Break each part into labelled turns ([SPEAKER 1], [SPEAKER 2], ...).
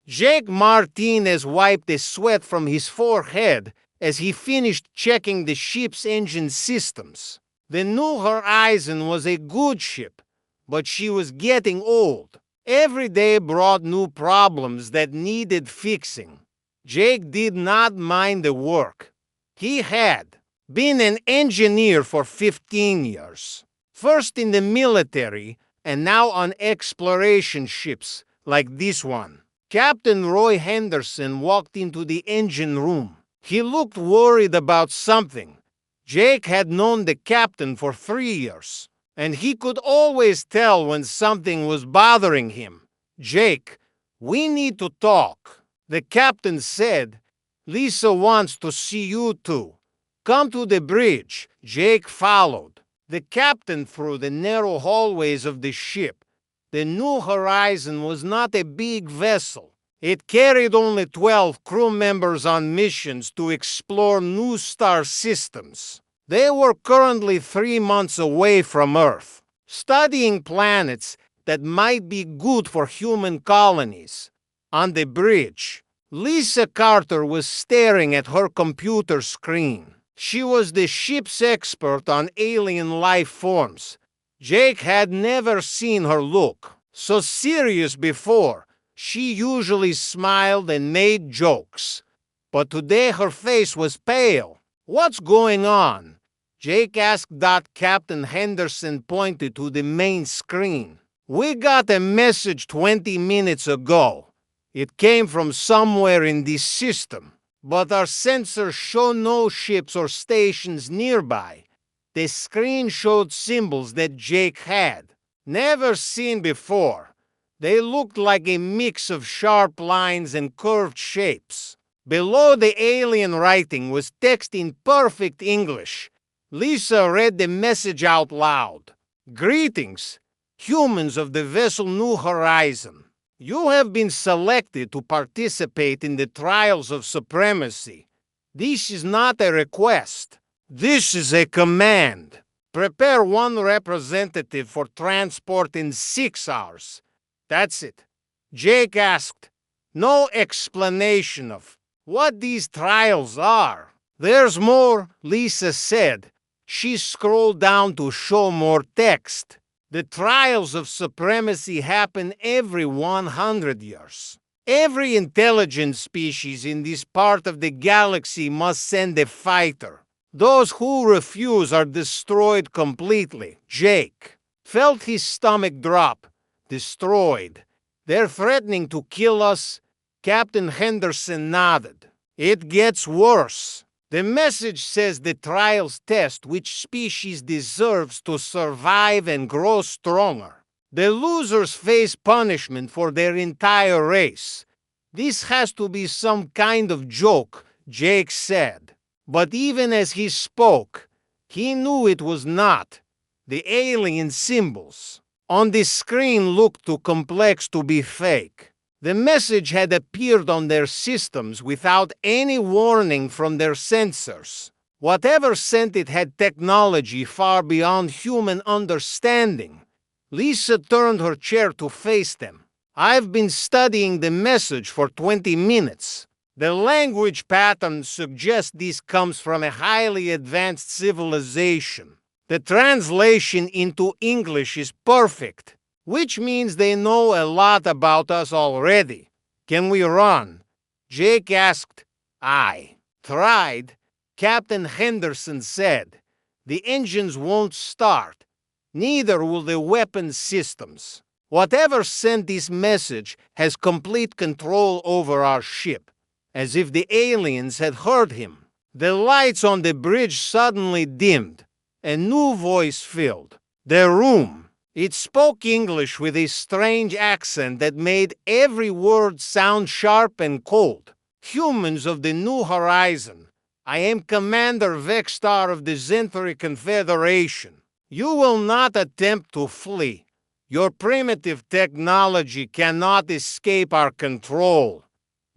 [SPEAKER 1] Jake Martinez wiped the sweat from his forehead as he finished checking the ship's engine systems. The New Horizon was a good ship, but she was getting old. Every day brought new problems that needed fixing. Jake did not mind the work. He had been an engineer for 15 years, first in the military and now on exploration ships like this one. Captain Roy Henderson walked into the engine room. He looked worried about something. Jake had known the captain for 3 years, and he could always tell when something was bothering him. "Jake, we need to talk," the captain said. "Lisa wants to see you too. Come to the bridge." Jake followed the captain through the narrow hallways of the ship. The New Horizon was not a big vessel. It carried only 12 crew members on missions to explore new star systems. They were currently 3 months away from Earth, studying planets that might be good for human colonies. On the bridge, Lisa Carter was staring at her computer screen. She was the ship's expert on alien life forms. Jake had never seen her look so serious before. She usually smiled and made jokes, but today her face was pale. "What's going on?" Jake asked. Captain Henderson pointed to the main screen. "We got a message 20 minutes ago. It came from somewhere in this system, but our sensors show no ships or stations nearby." The screen showed symbols that Jake had never seen before. They looked like a mix of sharp lines and curved shapes. Below the alien writing was text in perfect English. Lisa read the message out loud. "Greetings, humans of the vessel New Horizon. You have been selected to participate in the trials of supremacy. This is not a request. This is a command. Prepare one representative for transport in 6 hours. That's it." Jake asked. "No explanation of what these trials are." "There's more," Lisa said. She scrolled down to show more text. "The trials of supremacy happen every 100 years. Every intelligent species in this part of the galaxy must send a fighter. Those who refuse are destroyed completely." Jake felt his stomach drop. "Destroyed? They're threatening to kill us?" Captain Henderson nodded. "It gets worse. The message says the trials test which species deserves to survive and grow stronger. The losers face punishment for their entire race. This has to be some kind of joke," Jake said. But even as he spoke, he knew it was not. The alien symbols on the screen looked too complex to be fake. The message had appeared on their systems without any warning from their sensors. Whatever sent it had technology far beyond human understanding. Lisa turned her chair to face them. "I've been studying the message for 20 minutes. The language pattern suggests this comes from a highly advanced civilization. The translation into English is perfect, which means they know a lot about us already. Can we run?" Jake asked. "I tried," Captain Henderson said. "The engines won't start. Neither will the weapon systems. Whatever sent this message has complete control over our ship." As if the aliens had heard him, the lights on the bridge suddenly dimmed. A new voice filled the room. It spoke English with a strange accent that made every word sound sharp and cold. "Humans of the New Horizon, I am Commander Vexstar of the Zenthari Confederation. You will not attempt to flee. Your primitive technology cannot escape our control."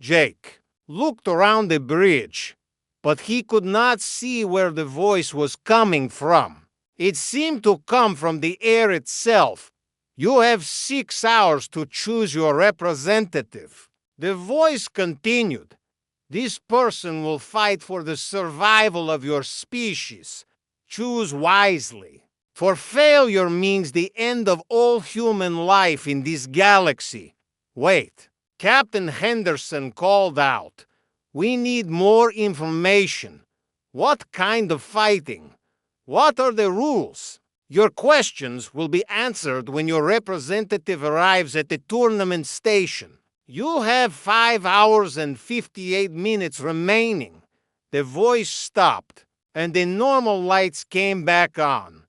[SPEAKER 1] Jake looked around the bridge, but he could not see where the voice was coming from. It seemed to come from the air itself. "You have 6 hours to choose your representative." The voice continued. This person will fight for the survival of your species. Choose wisely. For failure means the end of all human life in this galaxy. Wait. Captain Henderson called out. We need more information. What kind of fighting? What are the rules? Your questions will be answered when your representative arrives at the tournament station. You have 5 hours and 58 minutes remaining. The voice stopped, and the normal lights came back on.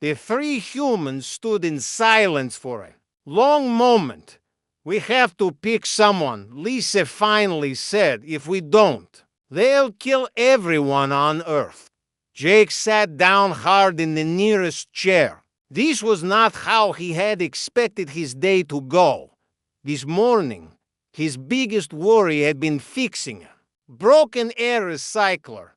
[SPEAKER 1] The three humans stood in silence for a long moment. We have to pick someone, Lisa finally said. If we don't, they'll kill everyone on Earth. Jake sat down hard in the nearest chair. This was not how he had expected his day to go. This morning, his biggest worry had been fixing a broken air recycler.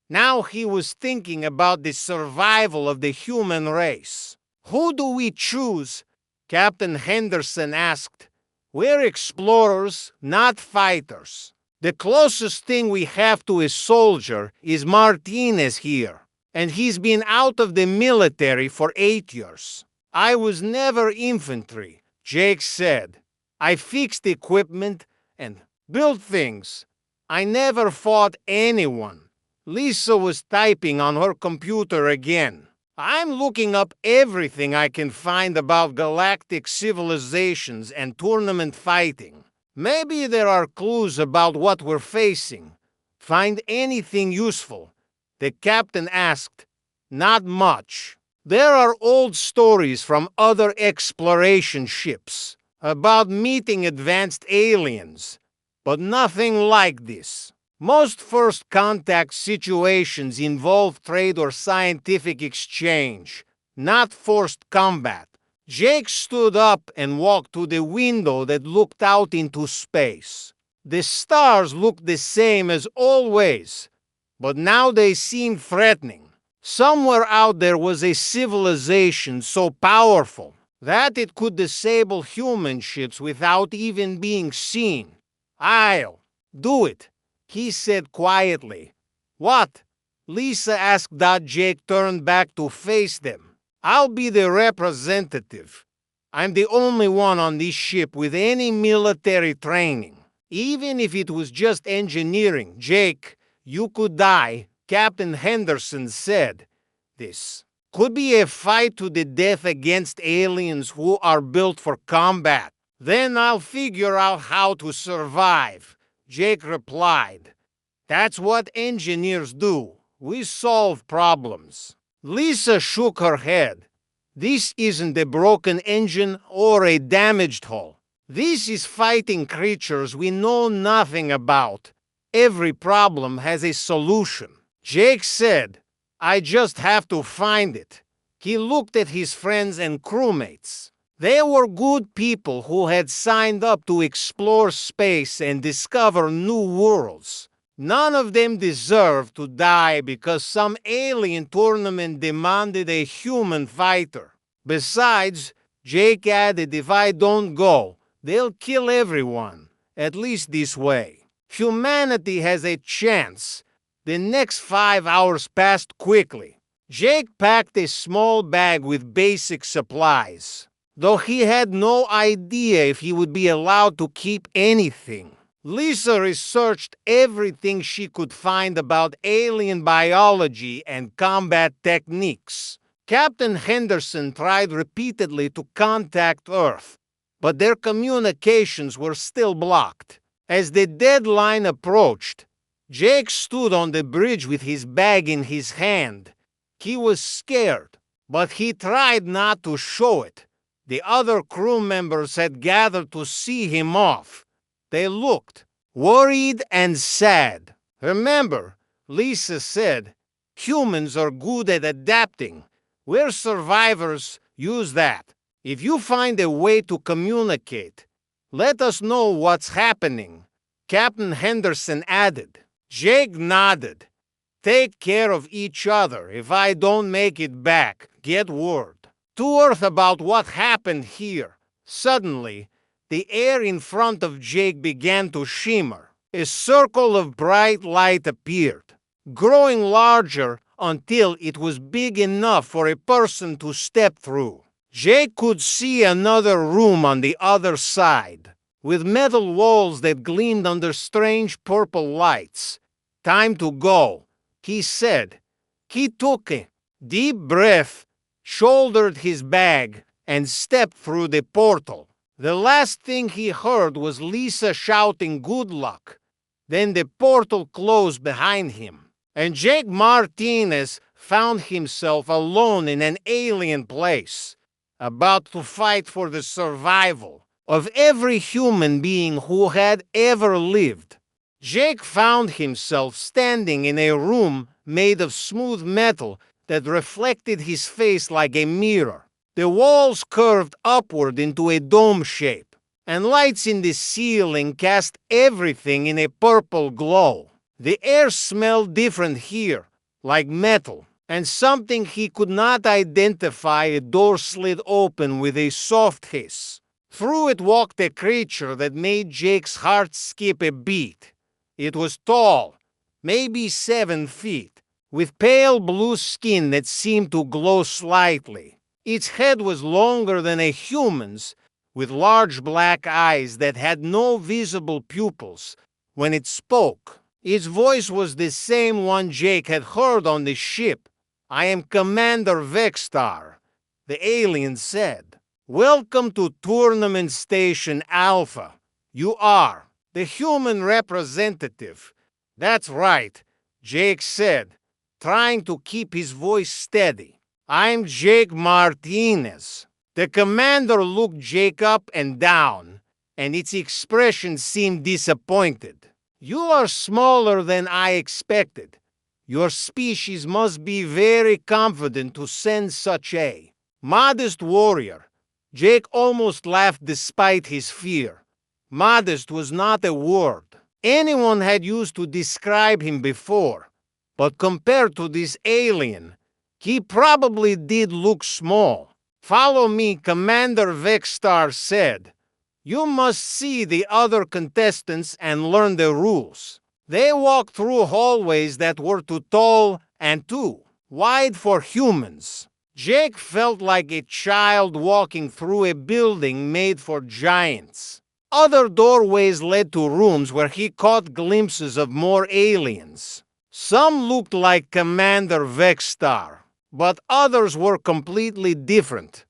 [SPEAKER 1] Now he was thinking about the survival of the human race. Who do we choose? Captain Henderson asked. We're explorers, not fighters. The closest thing we have to a soldier is Martinez here, and he's been out of the military for 8 years. I was never infantry, Jake said. I fixed equipment and built things. I never fought anyone. Lisa was typing on her computer again. I'm looking up everything I can find about galactic civilizations and tournament fighting. Maybe there are clues about what we're facing. Find anything useful? The captain asked. Not much. There are old stories from other exploration ships about meeting advanced aliens, but nothing like this. Most first contact situations involve trade or scientific exchange, not forced combat. Jake stood up and walked to the window that looked out into space. The stars looked the same as always, but now they seemed threatening. Somewhere out there was a civilization so powerful that it could disable human ships without even being seen. I'll do it, he said quietly. What? Lisa asked. Jake turned back to face them. I'll be the representative. I'm the only one on this ship with any military training. Even if it was just engineering, Jake, you could die, Captain Henderson said. This could be a fight to the death against aliens who are built for combat. Then I'll figure out how to survive, Jake replied. That's what engineers do. We solve problems. Lisa shook her head. This isn't a broken engine or a damaged hull. This is fighting creatures we know nothing about. Every problem has a solution. Jake said, I just have to find it. He looked at his friends and crewmates. They were good people who had signed up to explore space and discover new worlds. None of them deserved to die because some alien tournament demanded a human fighter. Besides, Jake added, if I don't go, they'll kill everyone, at least this way. Humanity has a chance. The next 5 hours passed quickly. Jake packed a small bag with basic supplies, though he had no idea if he would be allowed to keep anything. Lisa researched everything she could find about alien biology and combat techniques. Captain Henderson tried repeatedly to contact Earth, but their communications were still blocked. As the deadline approached, Jake stood on the bridge with his bag in his hand. He was scared, but he tried not to show it. The other crew members had gathered to see him off. They looked worried and sad. Remember, Lisa said, humans are good at adapting. We're survivors. Use that. If you find a way to communicate, let us know what's happening, Captain Henderson added. Jake nodded. Take care of each other. If I don't make it back, get word to Earth about what happened here. Suddenly, the air in front of Jake began to shimmer. A circle of bright light appeared, growing larger until it was big enough for a person to step through. Jake could see another room on the other side, with metal walls that gleamed under strange purple lights. "Time to go," he said. He took a deep breath, shouldered his bag, and stepped through the portal. The last thing he heard was Lisa shouting good luck. Then the portal closed behind him, and Jake Martinez found himself alone in an alien place, about to fight for the survival of every human being who had ever lived. Jake found himself standing in a room made of smooth metal that reflected his face like a mirror. The walls curved upward into a dome shape, and lights in the ceiling cast everything in a purple glow. The air smelled different here, like metal, and something he could not identify. A door slid open with a soft hiss. Through it walked a creature that made Jake's heart skip a beat. It was tall, maybe 7 feet, with pale blue skin that seemed to glow slightly. Its head was longer than a human's, with large black eyes that had no visible pupils. When it spoke, its voice was the same one Jake had heard on the ship. "I am Commander Vexstar," the alien said. "Welcome to Tournament Station Alpha. You are the human representative." "That's right," Jake said, trying to keep his voice steady. "I'm Jake Martinez." The commander looked Jake up and down, and its expression seemed disappointed. "You are smaller than I expected. Your species must be very confident to send such a modest warrior." Jake almost laughed despite his fear. Modest was not a word anyone had used to describe him before, but compared to this alien, he probably did look small. "Follow me," Commander Vexstar said. "You must see the other contestants and learn the rules." They walked through hallways that were too tall and too wide for humans. Jake felt like a child walking through a building made for giants. Other doorways led to rooms where he caught glimpses of more aliens. Some looked like Commander Vexstar, but others were completely different.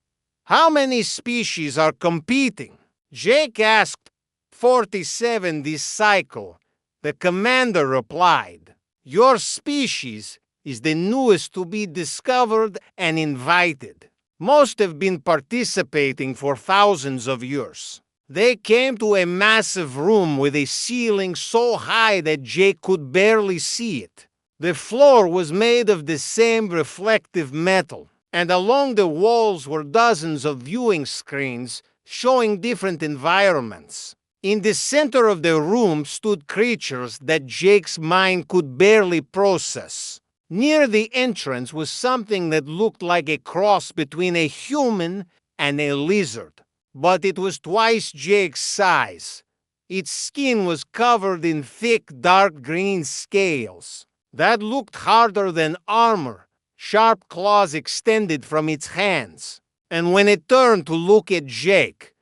[SPEAKER 1] "How many species are competing?" Jake asked. 47 this cycle. The commander replied. "Your species is the newest to be discovered and invited. Most have been participating for thousands of years." They came to a massive room with a ceiling so high that Jake could barely see it. The floor was made of the same reflective metal, and along the walls were dozens of viewing screens showing different environments. In the center of the room stood creatures that Jake's mind could barely process. Near the entrance was something that looked like a cross between a human and a lizard, but it was twice Jake's size. Its skin was covered in thick, dark green scales that looked harder than armor. Sharp claws extended from its hands, and when it turned to look at Jake,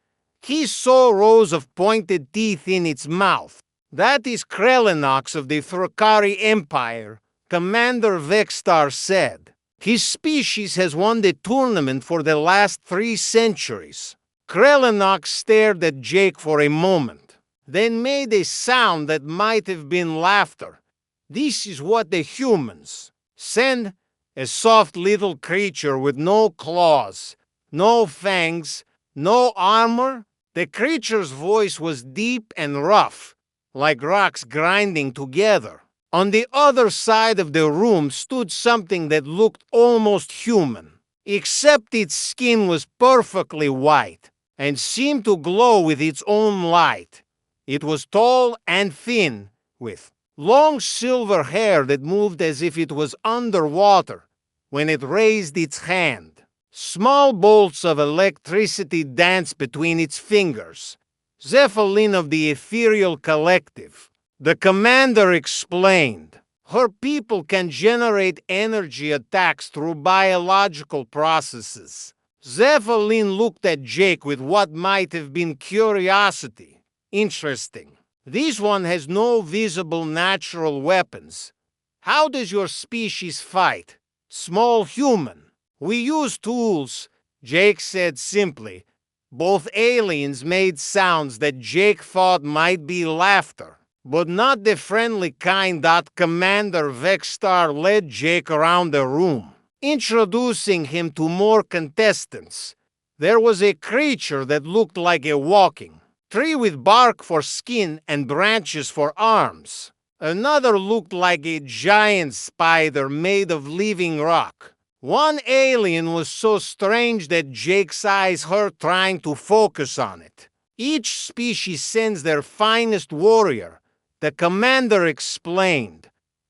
[SPEAKER 1] he saw rows of pointed teeth in its mouth. "That is Krellinox of the Thrakari Empire," Commander Vexstar said. "His species has won the tournament for the last 3 centuries. Krellinox stared at Jake for a moment, then made a sound that might have been laughter. "This is what the humans send." A soft little creature with no claws, no fangs, no armor. The creature's voice was deep and rough, like rocks grinding together. On the other side of the room stood something that looked almost human, except its skin was perfectly white and seemed to glow with its own light. It was tall and thin, with long silver hair that moved as if it was underwater when it raised its hand. Small bolts of electricity danced between its fingers, Zephyrin of the Ethereal Collective. The commander explained. Her people can generate energy attacks through biological processes. Zephyrin looked at Jake with what might have been curiosity. Interesting. This one has no visible natural weapons. How does your species fight? Small human. We use tools, Jake said simply. Both aliens made sounds that Jake thought might be laughter, but not the friendly kind. Commander Vexstar led Jake around the room, introducing him to more contestants. There was a creature that looked like a walking tree with bark for skin and branches for arms. Another looked like a giant spider made of living rock. One alien was so strange that Jake's eyes hurt trying to focus on it. Each species sends their finest warrior, the commander explained.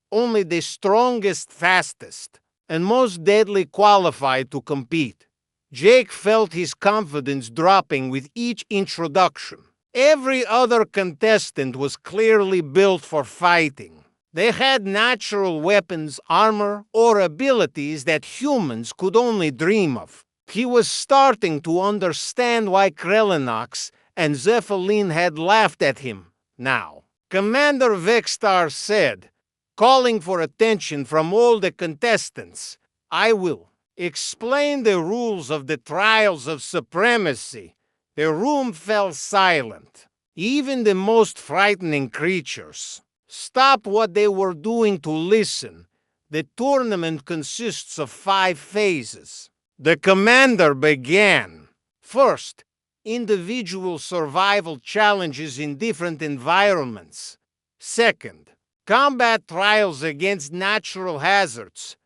[SPEAKER 1] Only the strongest, fastest, and most deadly qualified to compete. Jake felt his confidence dropping with each introduction. Every other contestant was clearly built for fighting. They had natural weapons, armor, or abilities that humans could only dream of. He was starting to understand why Krelinox and Zephyrin had laughed at him now. Commander Vexstar said, calling for attention from all the contestants, "I will explain the rules of the Trials of Supremacy." The room fell silent. Even the most frightening creatures stopped what they were doing to listen. The tournament consists of 5 phases. The commander began. First, individual survival challenges in different environments. Second, combat trials against natural hazards.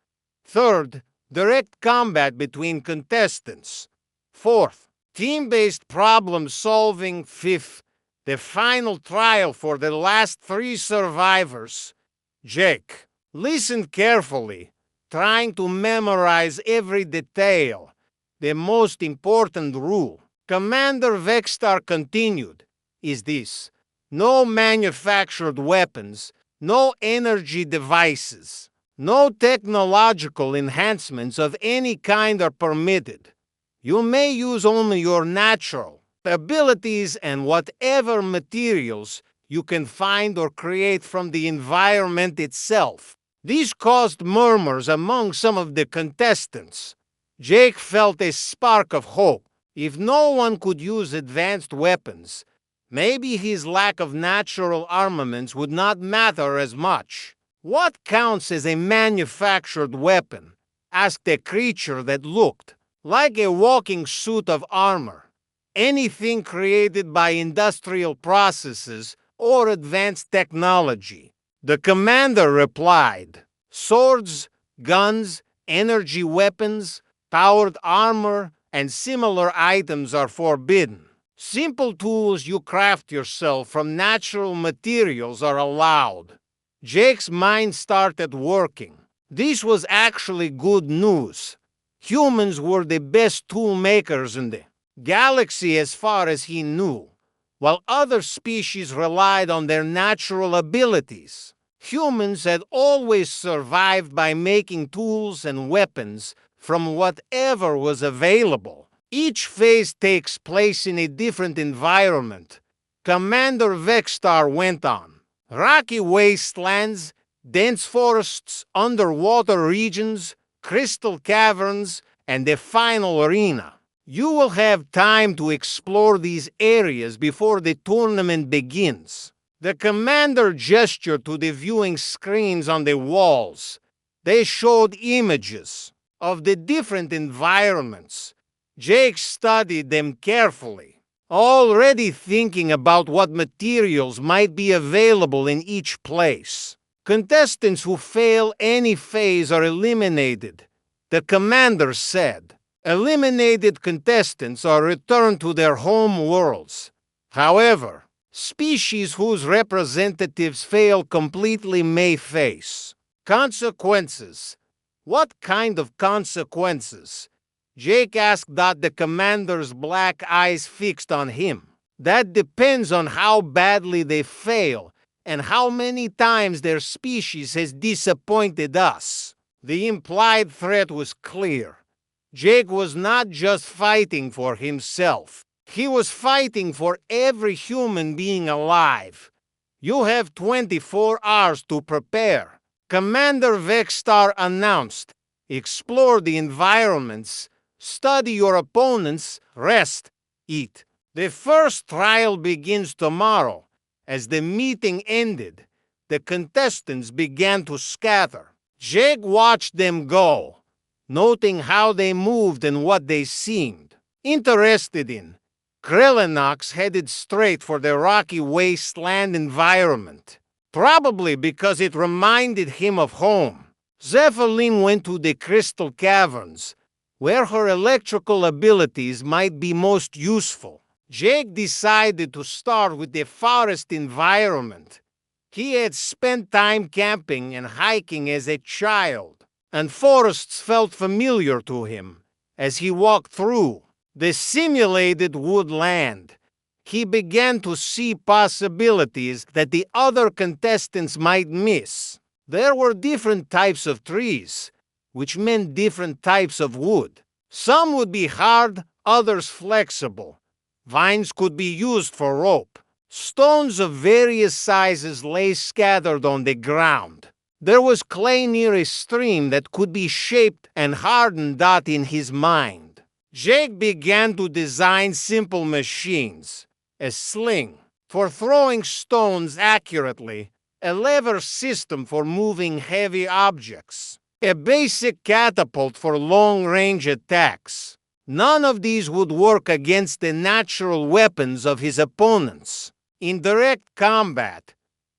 [SPEAKER 1] Third, direct combat between contestants. Fourth, team-based problem-solving. Fifth, the final trial for the last 3 survivors. Jake listened carefully, trying to memorize every detail. The most important rule, Commander Vexstar continued, is this: no manufactured weapons, no energy devices, no technological enhancements of any kind are permitted. You may use only your natural abilities and whatever materials you can find or create from the environment itself. These caused murmurs among some of the contestants. Jake felt a spark of hope. If no one could use advanced weapons, maybe his lack of natural armaments would not matter as much. "What counts as a manufactured weapon?" asked a creature that looked like a walking suit of armor. "Anything created by industrial processes or advanced technology," the commander replied. "Swords, guns, energy weapons, powered armor, and similar items are forbidden. Simple tools you craft yourself from natural materials are allowed." Jake's mind started working. This was actually good news. Humans were the best tool makers in the galaxy as far as he knew, while other species relied on their natural abilities. Humans had always survived by making tools and weapons from whatever was available. Each phase takes place in a different environment. Commander Vexstar went on. Rocky wastelands, dense forests, underwater regions, crystal caverns, and the final arena. You will have time to explore these areas before the tournament begins. The commander gestured to the viewing screens on the walls. They showed images of the different environments. Jake studied them carefully, already thinking about what materials might be available in each place. Contestants who fail any phase are eliminated, the commander said. Eliminated contestants are returned to their home worlds. However, species whose representatives fail completely may face consequences. What kind of consequences? Jake asked, the commander's black eyes fixed on him. That depends on how badly they fail and how many times their species has disappointed us. The implied threat was clear. Jake was not just fighting for himself. He was fighting for every human being alive. You have 24 hours to prepare, Commander Vexstar announced. Explore the environments, study your opponents, rest, eat. The first trial begins tomorrow. As the meeting ended, the contestants began to scatter. Jake watched them go, noting how they moved and what they seemed interested in. Krellenox headed straight for the rocky wasteland environment, probably because it reminded him of home. Zephyline went to the crystal caverns, where her electrical abilities might be most useful. Jake decided to start with the forest environment. He had spent time camping and hiking as a child, and forests felt familiar to him. As he walked through the simulated woodland, he began to see possibilities that the other contestants might miss. There were different types of trees, which meant different types of wood. Some would be hard, others flexible. Vines could be used for rope. Stones of various sizes lay scattered on the ground. There was clay near a stream that could be shaped and hardened out in his mind. Jake began to design simple machines. A sling for throwing stones accurately, a lever system for moving heavy objects, a basic catapult for long-range attacks. None of these would work against the natural weapons of his opponents in direct combat,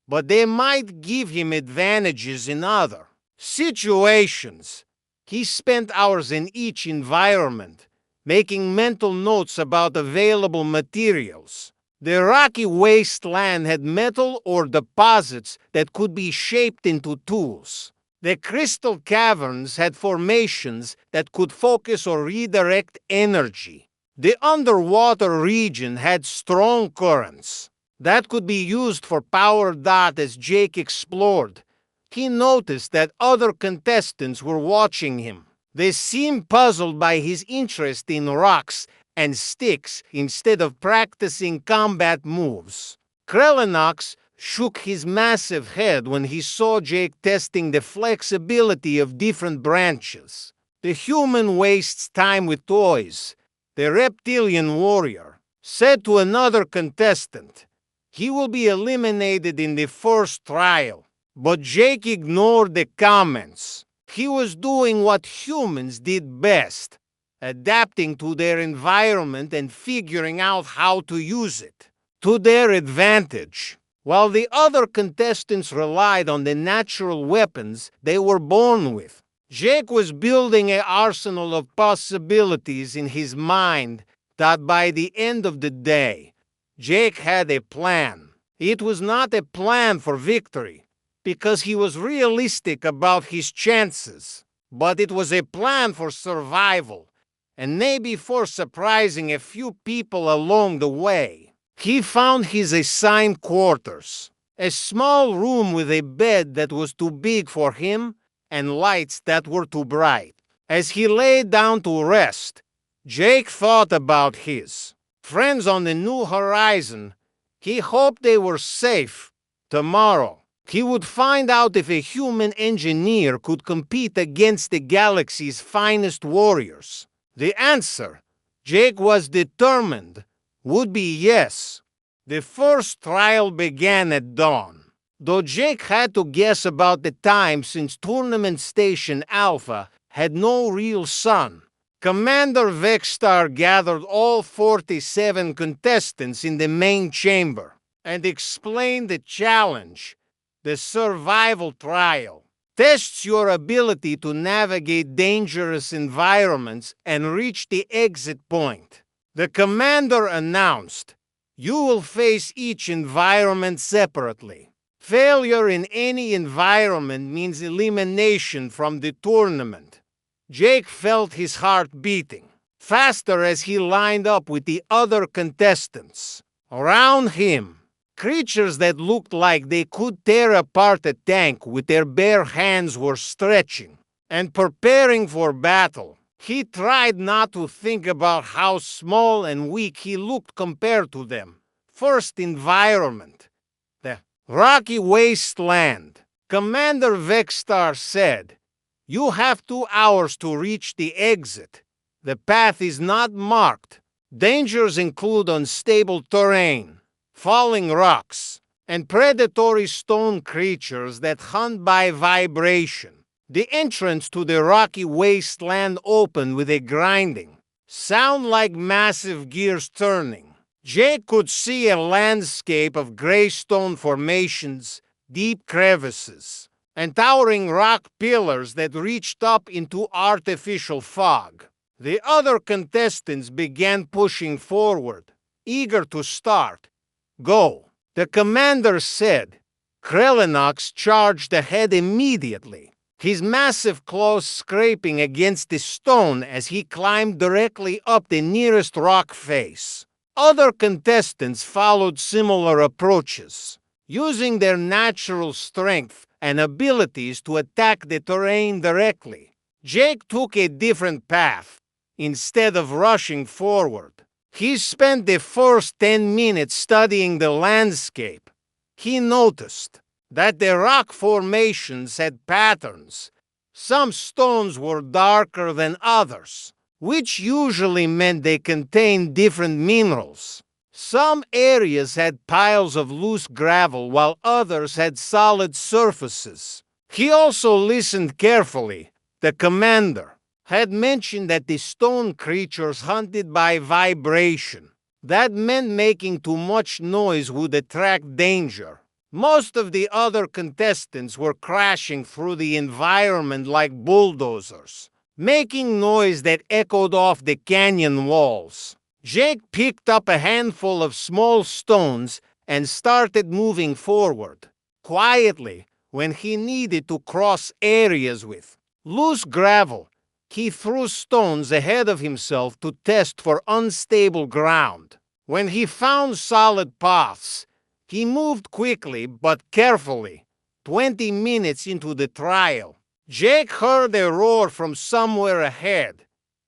[SPEAKER 1] but they might give him advantages in other situations. He spent hours in each environment, making mental notes about available materials. The rocky wasteland had metal or deposits that could be shaped into tools. The crystal caverns had formations that could focus or redirect energy. The underwater region had strong currents that could be used for power. As Jake explored, he noticed that other contestants were watching him. They seemed puzzled by his interest in rocks and sticks instead of practicing combat moves. Krellenox shook his massive head when he saw Jake testing the flexibility of different branches. The human wastes time with toys, the reptilian warrior said to another contestant. He will be eliminated in the first trial. But Jake ignored the comments. He was doing what humans did best, adapting to their environment and figuring out how to use it to their advantage. While the other contestants relied on the natural weapons they were born with, Jake was building an arsenal of possibilities in his mind that by the end of the day, Jake had a plan. It was not a plan for victory, because he was realistic about his chances, but it was a plan for survival, and maybe for surprising a few people along the way. He found his assigned quarters, a small room with a bed that was too big for him and lights that were too bright. As he lay down to rest, Jake thought about his friends on the new horizon. He hoped they were safe. Tomorrow, he would find out if a human engineer could compete against the galaxy's finest warriors. The answer, Jake was determined, would be yes. The first trial began at dawn. Though Jake had to guess about the time since Tournament Station Alpha had no real sun, Commander Vexstar gathered all 47 contestants in the main chamber and explained the challenge. The survival trial tests your ability to navigate dangerous environments and reach the exit point. The commander announced, "You will face each environment separately. Failure in any environment means elimination from the tournament." Jake felt his heart beating faster as he lined up with the other contestants. Around him, creatures that looked like they could tear apart a tank with their bare hands were stretching and preparing for battle. He tried not to think about how small and weak he looked compared to them. First environment, the rocky wasteland. Commander Vexstar said, "You have 2 hours to reach the exit. The path is not marked. Dangers include unstable terrain, falling rocks, and predatory stone creatures that hunt by vibration." The entrance to the rocky wasteland opened with a grinding sound like massive gears turning. Jake could see a landscape of gray stone formations, deep crevices, and towering rock pillars that reached up into artificial fog. The other contestants began pushing forward, eager to start. "Go," the commander said. Krelinox charged ahead immediately, his massive claws scraping against the stone as he climbed directly up the nearest rock face. Other contestants followed similar approaches, using their natural strength and abilities to attack the terrain directly. Jake took a different path. Instead of rushing forward, he spent the first 10 minutes studying the landscape. He noticed that the rock formations had patterns. Some stones were darker than others, which usually meant they contained different minerals. Some areas had piles of loose gravel while others had solid surfaces. He also listened carefully. The commander had mentioned that the stone creatures hunted by vibration. That meant making too much noise would attract danger. Most of the other contestants were crashing through the environment like bulldozers, making noise that echoed off the canyon walls. Jake picked up a handful of small stones and started moving forward, quietly when he needed to cross areas with loose gravel. He threw stones ahead of himself to test for unstable ground. When he found solid paths, he moved quickly but carefully. 20 minutes into the trial, Jake heard a roar from somewhere ahead.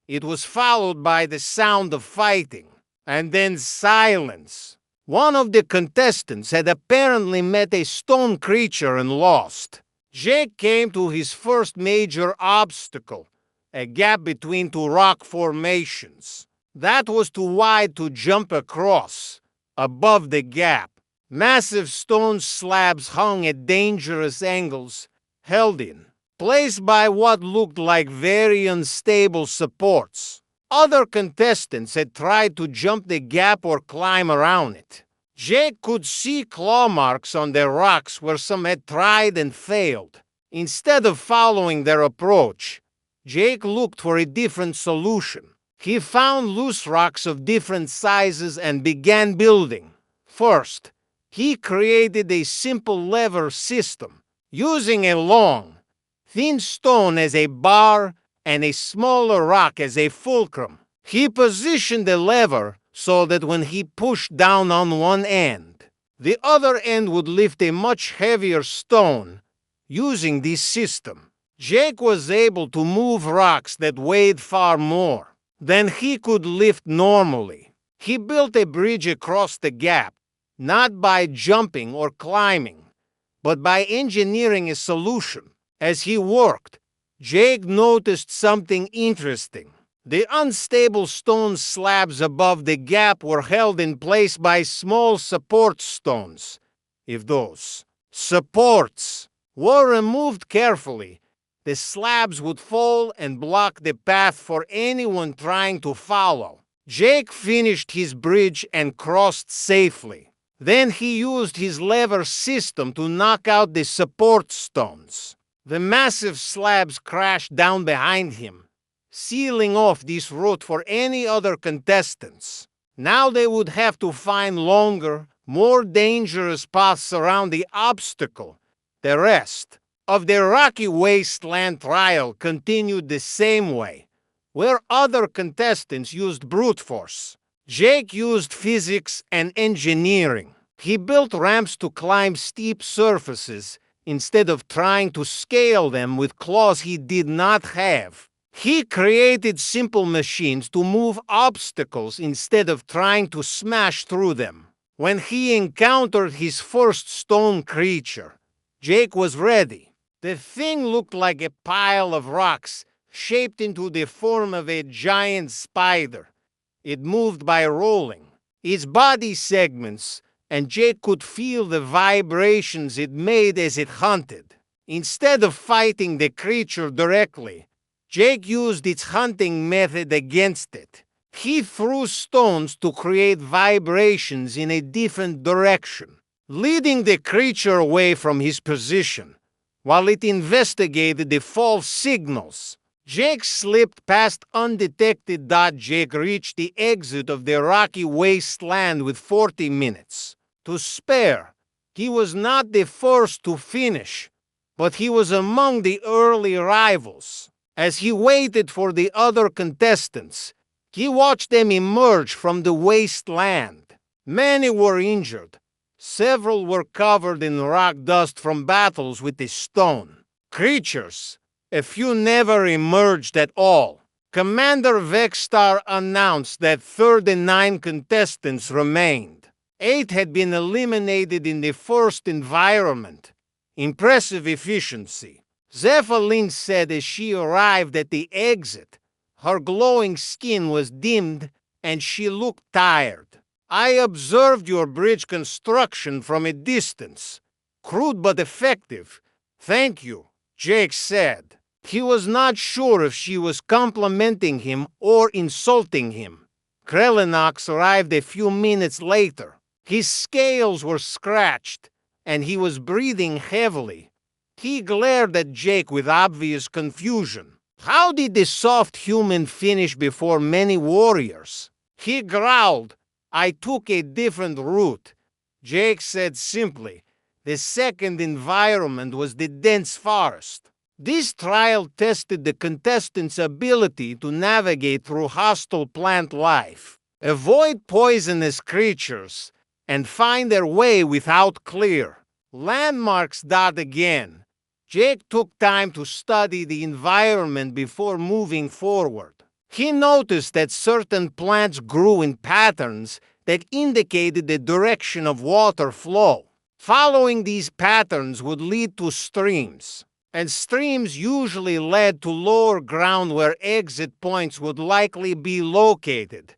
[SPEAKER 1] It was followed by the sound of fighting, and then silence. One of the contestants had apparently met a stone creature and lost. Jake came to his first major obstacle, a gap between 2 rock formations. That was too wide to jump across. Above the gap, massive stone slabs hung at dangerous angles, held in place by what looked like very unstable supports. Other contestants had tried to jump the gap or climb around it. Jake could see claw marks on the rocks where some had tried and failed. Instead of following their approach, Jake looked for a different solution. He found loose rocks of different sizes and began building. First, he created a simple lever system, using a long, thin stone as a bar and a smaller rock as a fulcrum. He positioned the lever so that when he pushed down on one end, the other end would lift a much heavier stone. Using this system, Jake was able to move rocks that weighed far more than he could lift normally. He built a bridge across the gap, not by jumping or climbing, but by engineering a solution. As he worked, Jake noticed something interesting. The unstable stone slabs above the gap were held in place by small support stones. If those supports were removed carefully, the slabs would fall and block the path for anyone trying to follow. Jake finished his bridge and crossed safely. Then he used his lever system to knock out the support stones. The massive slabs crashed down behind him, sealing off this route for any other contestants. Now they would have to find longer, more dangerous paths around the obstacle. The rest of the rocky wasteland trial continued the same way, where other contestants used brute force. Jake used physics and engineering. He built ramps to climb steep surfaces instead of trying to scale them with claws he did not have. He created simple machines to move obstacles instead of trying to smash through them. When he encountered his first stone creature, Jake was ready. The thing looked like a pile of rocks shaped into the form of a giant spider. It moved by rolling its body segments, and Jake could feel the vibrations it made as it hunted. Instead of fighting the creature directly, Jake used its hunting method against it. He threw stones to create vibrations in a different direction, leading the creature away from his position, while it investigated the false signals. Jake slipped past undetected. Jake reached the exit of the rocky wasteland with 40 minutes to spare. He was not the first to finish, but he was among the early arrivals. As he waited for the other contestants, he watched them emerge from the wasteland. Many were injured. Several were covered in rock dust from battles with the stone creatures. A few never emerged at all. Commander Vexstar announced that 39 contestants remained. 8 had been eliminated in the first environment. Impressive efficiency. Zephyline said as she arrived at the exit. Her glowing skin was dimmed and she looked tired. I observed your bridge construction from a distance. Crude but effective. Thank you, Jake said. He was not sure if she was complimenting him or insulting him. Krelinox arrived a few minutes later. His scales were scratched, and he was breathing heavily. He glared at Jake with obvious confusion. How did the soft human finish before many warriors? He growled. I took a different route. Jake said simply. The second environment was the dense forest. This trial tested the contestants' ability to navigate through hostile plant life, avoid poisonous creatures, and find their way without clear landmarks. Again, Jake took time to study the environment before moving forward. He noticed that certain plants grew in patterns that indicated the direction of water flow. Following these patterns would lead to streams, and streams usually led to lower ground where exit points would likely be located.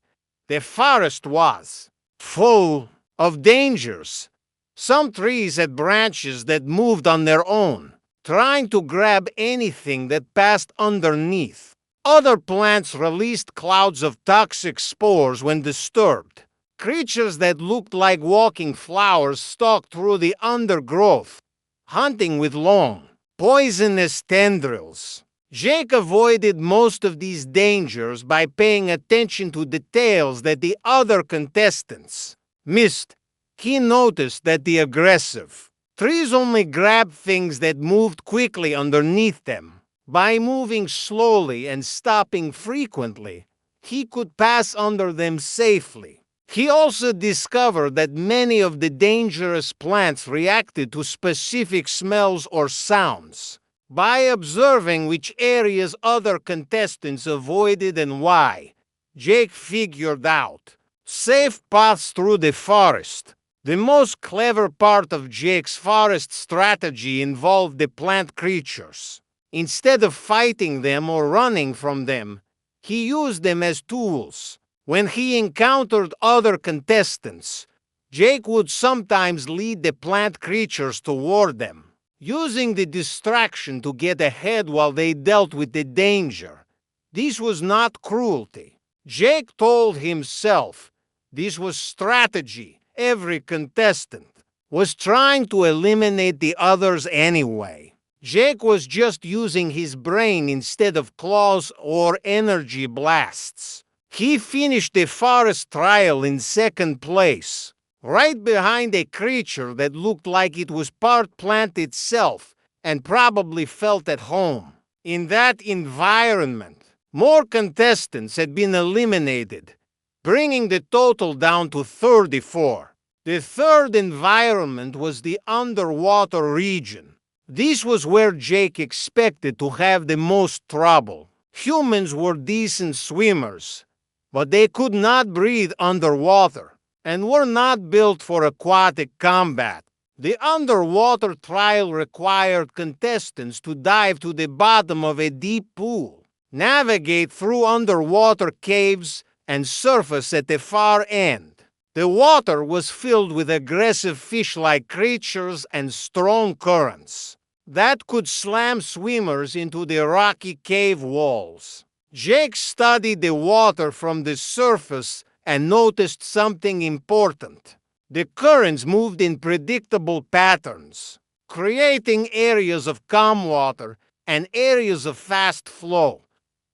[SPEAKER 1] The forest was full of dangers. Some trees had branches that moved on their own, trying to grab anything that passed underneath. Other plants released clouds of toxic spores when disturbed. Creatures that looked like walking flowers stalked through the undergrowth, hunting with long, poisonous tendrils. Jake avoided most of these dangers by paying attention to details that the other contestants missed. He noticed that the aggressive trees only grabbed things that moved quickly underneath them. By moving slowly and stopping frequently, he could pass under them safely. He also discovered that many of the dangerous plants reacted to specific smells or sounds. By observing which areas other contestants avoided and why, Jake figured out safe paths through the forest. The most clever part of Jake's forest strategy involved the plant creatures. Instead of fighting them or running from them, he used them as tools. When he encountered other contestants, Jake would sometimes lead the plant creatures toward them, using the distraction to get ahead while they dealt with the danger. This was not cruelty. Jake told himself this was strategy. Every contestant was trying to eliminate the others anyway. Jake was just using his brain instead of claws or energy blasts. He finished the forest trial in second place, right behind a creature that looked like it was part plant itself and probably felt at home in that environment. More contestants had been eliminated. bringing the total down to 34. The third environment was the underwater region. This was where Jake expected to have the most trouble. Humans were decent swimmers, but they could not breathe underwater and were not built for aquatic combat. The underwater trial required contestants to dive to the bottom of a deep pool, navigate through underwater caves, and surface at the far end. The water was filled with aggressive fish-like creatures and strong currents that could slam swimmers into the rocky cave walls. Jake studied the water from the surface and noticed something important. The currents moved in predictable patterns, creating areas of calm water and areas of fast flow.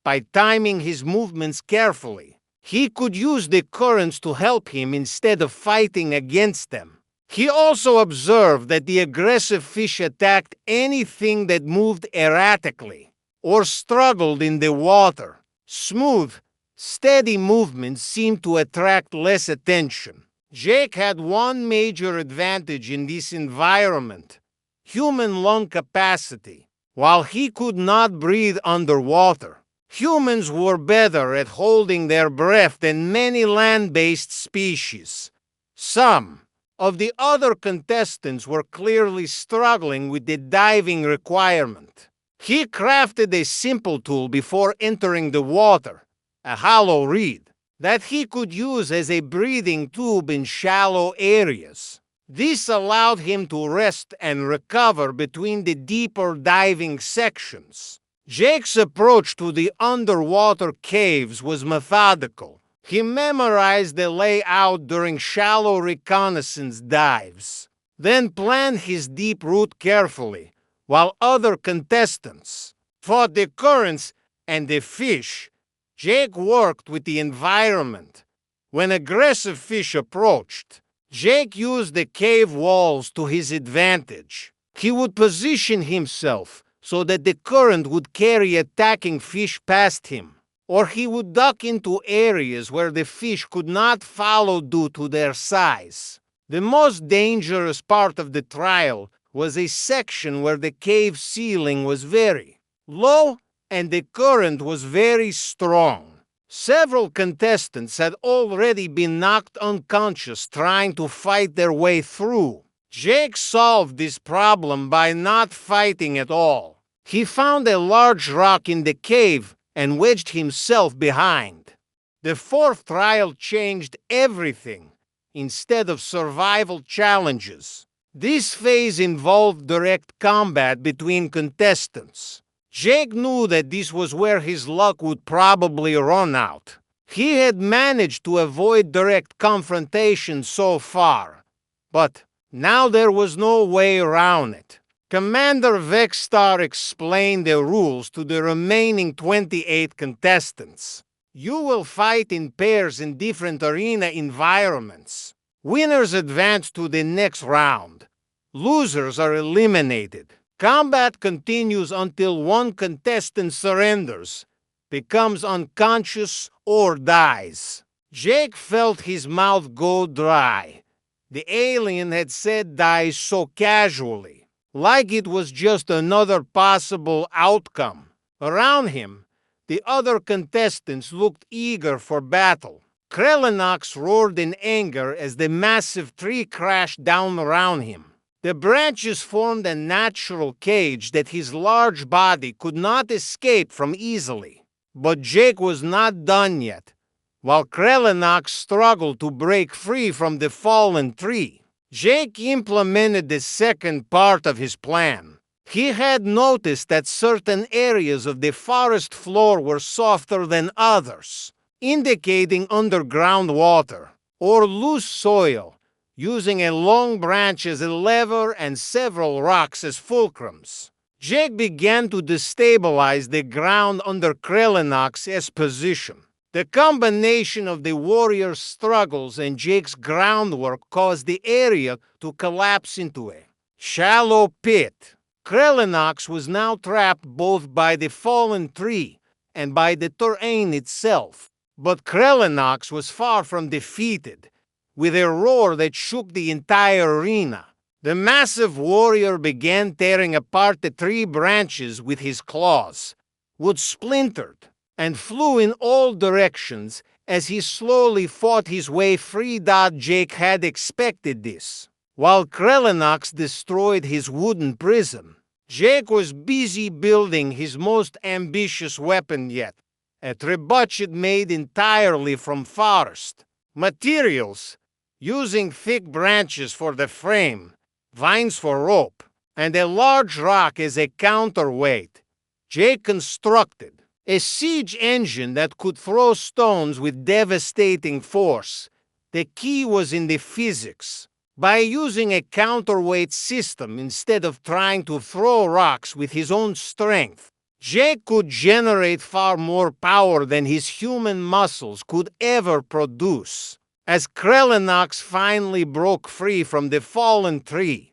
[SPEAKER 1] By timing his movements carefully, he could use the currents to help him instead of fighting against them. He also observed that the aggressive fish attacked anything that moved erratically or struggled in the water. Smooth, steady movements seemed to attract less attention. Jake had one major advantage in this environment: human lung capacity. While he could not breathe underwater, humans were better at holding their breath than many land-based species. Some of the other contestants were clearly struggling with the diving requirement. He crafted a simple tool before entering the water, a hollow reed, that he could use as a breathing tube in shallow areas. This allowed him to rest and recover between the deeper diving sections. Jake's approach to the underwater caves was methodical. He memorized the layout during shallow reconnaissance dives, then planned his deep route carefully, while other contestants fought the currents and the fish. Jake worked with the environment. When aggressive fish approached, Jake used the cave walls to his advantage. He would position himself so that the current would carry attacking fish past him, or he would duck into areas where the fish could not follow due to their size. The most dangerous part of the trial was a section where the cave ceiling was very low and the current was very strong. Several contestants had already been knocked unconscious trying to fight their way through. Jake solved this problem by not fighting at all. He found a large rock in the cave and wedged himself behind. The fourth trial changed everything. Instead of survival challenges, this phase involved direct combat between contestants. Jake knew that this was where his luck would probably run out. He had managed to avoid direct confrontation so far, but now there was no way around it. Commander Vexstar explained the rules to the remaining 28 contestants. You will fight in pairs in different arena environments. Winners advance to the next round. Losers are eliminated. Combat continues until one contestant surrenders, becomes unconscious, or dies. Jake felt his mouth go dry. The alien had said die so casually, like it was just another possible outcome. Around him, the other contestants looked eager for battle. Krellenox roared in anger as the massive tree crashed down around him. The branches formed a natural cage that his large body could not escape from easily. But Jake was not done yet. While Krellenox struggled to break free from the fallen tree, Jake implemented the second part of his plan. He had noticed that certain areas of the forest floor were softer than others, indicating underground water or loose soil, using a long branch as a lever and several rocks as fulcrums. Jake began to destabilize the ground under Krellenox's position. The combination of the warrior's struggles and Jake's groundwork caused the area to collapse into a shallow pit. Krellenox was now trapped both by the fallen tree and by the terrain itself. But Krellenox was far from defeated. With a roar that shook the entire arena, the massive warrior began tearing apart the tree branches with his claws. Wood splintered and flew in all directions as he slowly fought his way free. Jake had expected this. While Krellenox destroyed his wooden prism, Jake was busy building his most ambitious weapon yet, a trebuchet made entirely from forest materials, using thick branches for the frame, vines for rope, and a large rock as a counterweight. Jake constructed a siege engine that could throw stones with devastating force. The key was in the physics. By using a counterweight system instead of trying to throw rocks with his own strength, Jake could generate far more power than his human muscles could ever produce. As Krellenox finally broke free from the fallen tree,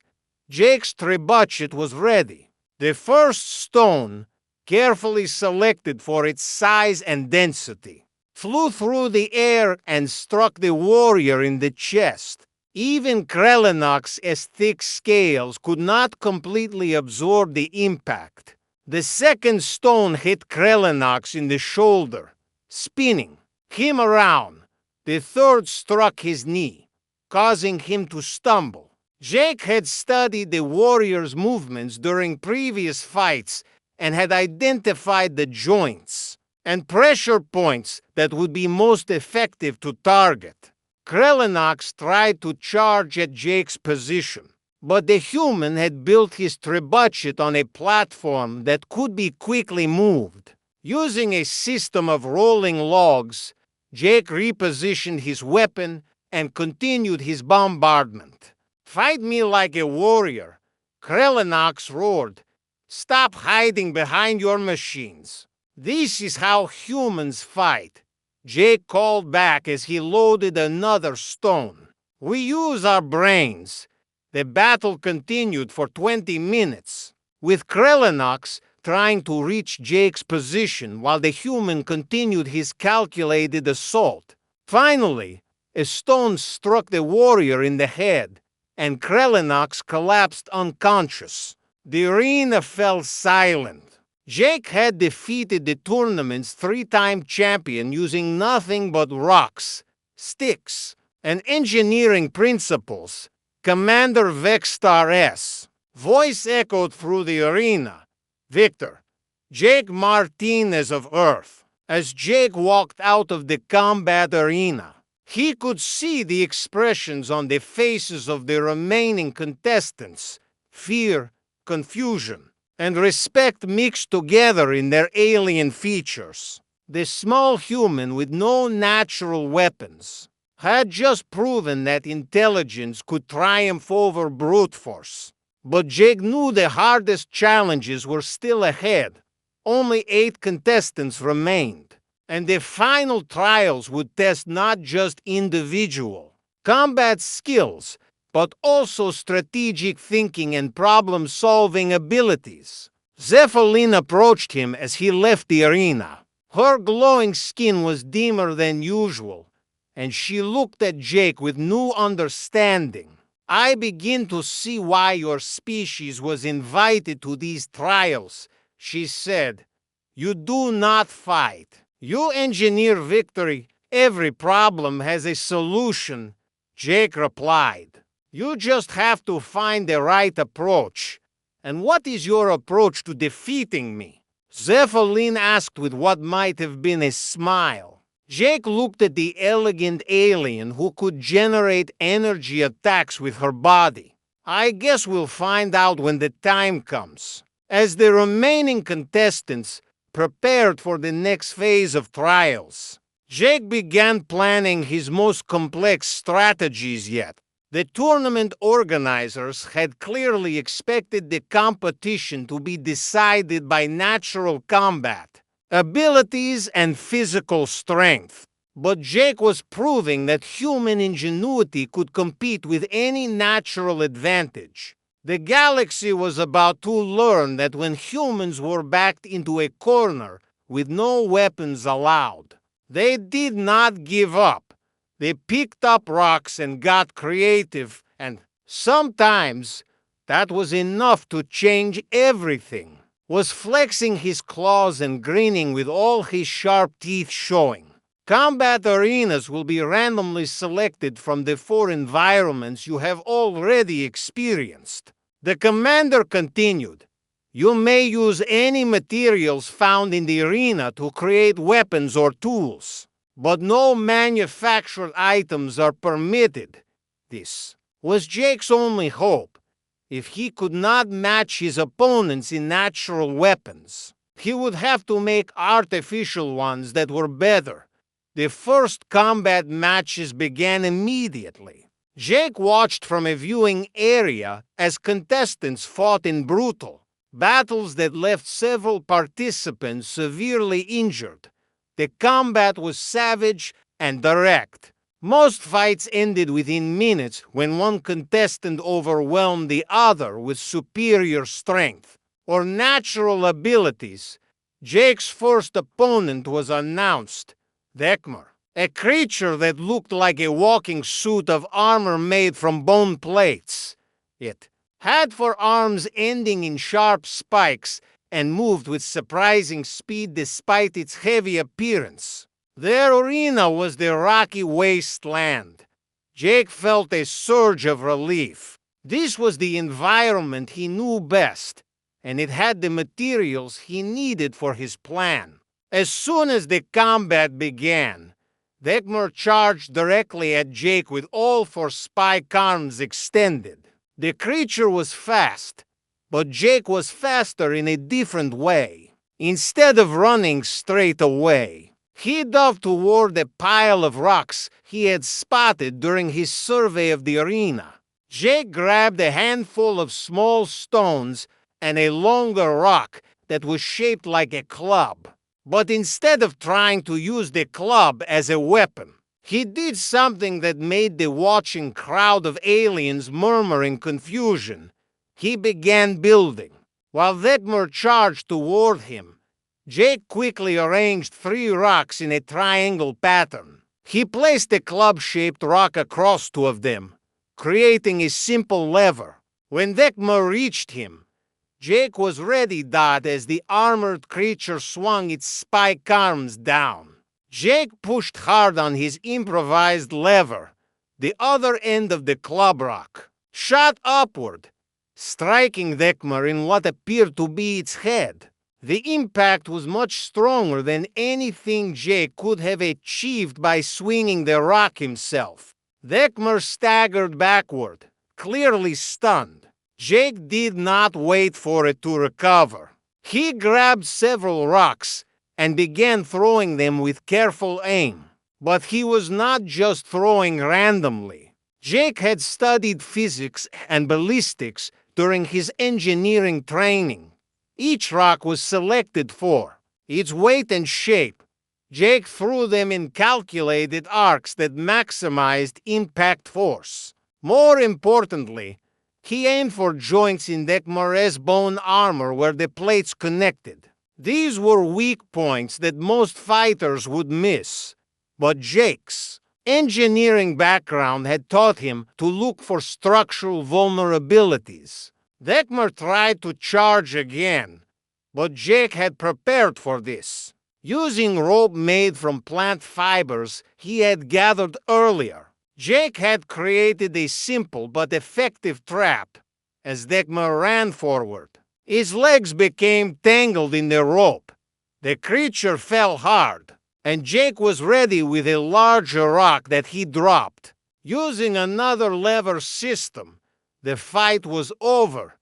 [SPEAKER 1] Jake's trebuchet was ready. The first stone, carefully selected for its size and density, flew through the air and struck the warrior in the chest. Even Krellenox's thick scales could not completely absorb the impact. The second stone hit Krellenox in the shoulder, spinning him around. The third struck his knee, causing him to stumble. Jake had studied the warrior's movements during previous fights and had identified the joints and pressure points that would be most effective to target. Krellenox tried to charge at Jake's position, but the human had built his trebuchet on a platform that could be quickly moved. Using a system of rolling logs, Jake repositioned his weapon and continued his bombardment. "Fight me like a warrior," Krellenox roared. "Stop hiding behind your machines. This is how humans fight," Jake called back as he loaded another stone. "We use our brains." The battle continued for 20 minutes, with Krellenox trying to reach Jake's position while the human continued his calculated assault. Finally, a stone struck the warrior in the head, and Krellenox collapsed unconscious. The arena fell silent. Jake had defeated the tournament's 3-time champion using nothing but rocks, sticks, and engineering principles. Commander Vexstar voice echoed through the arena. "Victor, Jake Martinez of Earth." As Jake walked out of the combat arena, he could see the expressions on the faces of the remaining contestants: fear, confusion, and respect mixed together in their alien features. The small human with no natural weapons had just proven that intelligence could triumph over brute force. But Jake knew the hardest challenges were still ahead. Only 8 contestants remained, and the final trials would test not just individual combat skills, but also strategic thinking and problem-solving abilities. Zephyline approached him as he left the arena. Her glowing skin was dimmer than usual, and she looked at Jake with new understanding. "I begin to see why your species was invited to these trials," she said. "You do not fight. You engineer victory. Every problem has a solution," Jake replied. "You just have to find the right approach." "And what is your approach to defeating me?" Zephyline asked with what might have been a smile. Jake looked at the elegant alien who could generate energy attacks with her body. "I guess we'll find out when the time comes." As the remaining contestants prepared for the next phase of trials, Jake began planning his most complex strategies yet. The tournament organizers had clearly expected the competition to be decided by natural combat, abilities, and physical strength. But Jake was proving that human ingenuity could compete with any natural advantage. The galaxy was about to learn that when humans were backed into a corner with no weapons allowed, They did not give up. They picked up rocks and got creative, and sometimes that was enough to change everything. Was flexing his claws and grinning with all his sharp teeth showing. Combat arenas will be randomly selected from the 4 environments you have already experienced. The commander continued. You may use any materials found in the arena to create weapons or tools, but no manufactured items are permitted. This was Jake's only hope. If he could not match his opponents in natural weapons, he would have to make artificial ones that were better. The first combat matches began immediately. Jake watched from a viewing area as contestants fought in brutal battles that left several participants severely injured. The combat was savage and direct. Most fights ended within minutes when one contestant overwhelmed the other with superior strength or natural abilities. Jake's first opponent was announced. Dekmar, a creature that looked like a walking suit of armor made from bone plates. It had 4 arms ending in sharp spikes and moved with surprising speed despite its heavy appearance. Their arena was the rocky wasteland. Jake felt a surge of relief. This was the environment he knew best, and it had the materials he needed for his plan. As soon as the combat began, Dekmar charged directly at Jake with all 4 spike arms extended. The creature was fast, but Jake was faster in a different way. Instead of running straight away, he dove toward a pile of rocks he had spotted during his survey of the arena. Jake grabbed a handful of small stones and a longer rock that was shaped like a club. But instead of trying to use the club as a weapon, he did something that made the watching crowd of aliens murmur in confusion. He began building. While Dekmar charged toward him, Jake quickly arranged 3 rocks in a triangle pattern. He placed a club-shaped rock across 2 of them, creating a simple lever. When Dekmar reached him, Jake was ready as the armored creature swung its spike arms down. Jake pushed hard on his improvised lever. The other end of the club rock shot upward, striking Dekmar in what appeared to be its head. The impact was much stronger than anything Jake could have achieved by swinging the rock himself. Dekmar staggered backward, clearly stunned. Jake did not wait for it to recover. He grabbed several rocks and began throwing them with careful aim. But he was not just throwing randomly. Jake had studied physics and ballistics during his engineering training. Each rock was selected for its weight and shape. Jake threw them in calculated arcs that maximized impact force. More importantly, he aimed for joints in Dekmar's bone armor where the plates connected. These were weak points that most fighters would miss. But Jake's engineering background had taught him to look for structural vulnerabilities. Dekmar tried to charge again, but Jake had prepared for this. Using rope made from plant fibers he had gathered earlier, Jake had created a simple but effective trap. As Dekmar ran forward, his legs became tangled in the rope. The creature fell hard, and Jake was ready with a larger rock that he dropped. Using another lever system, the fight was over.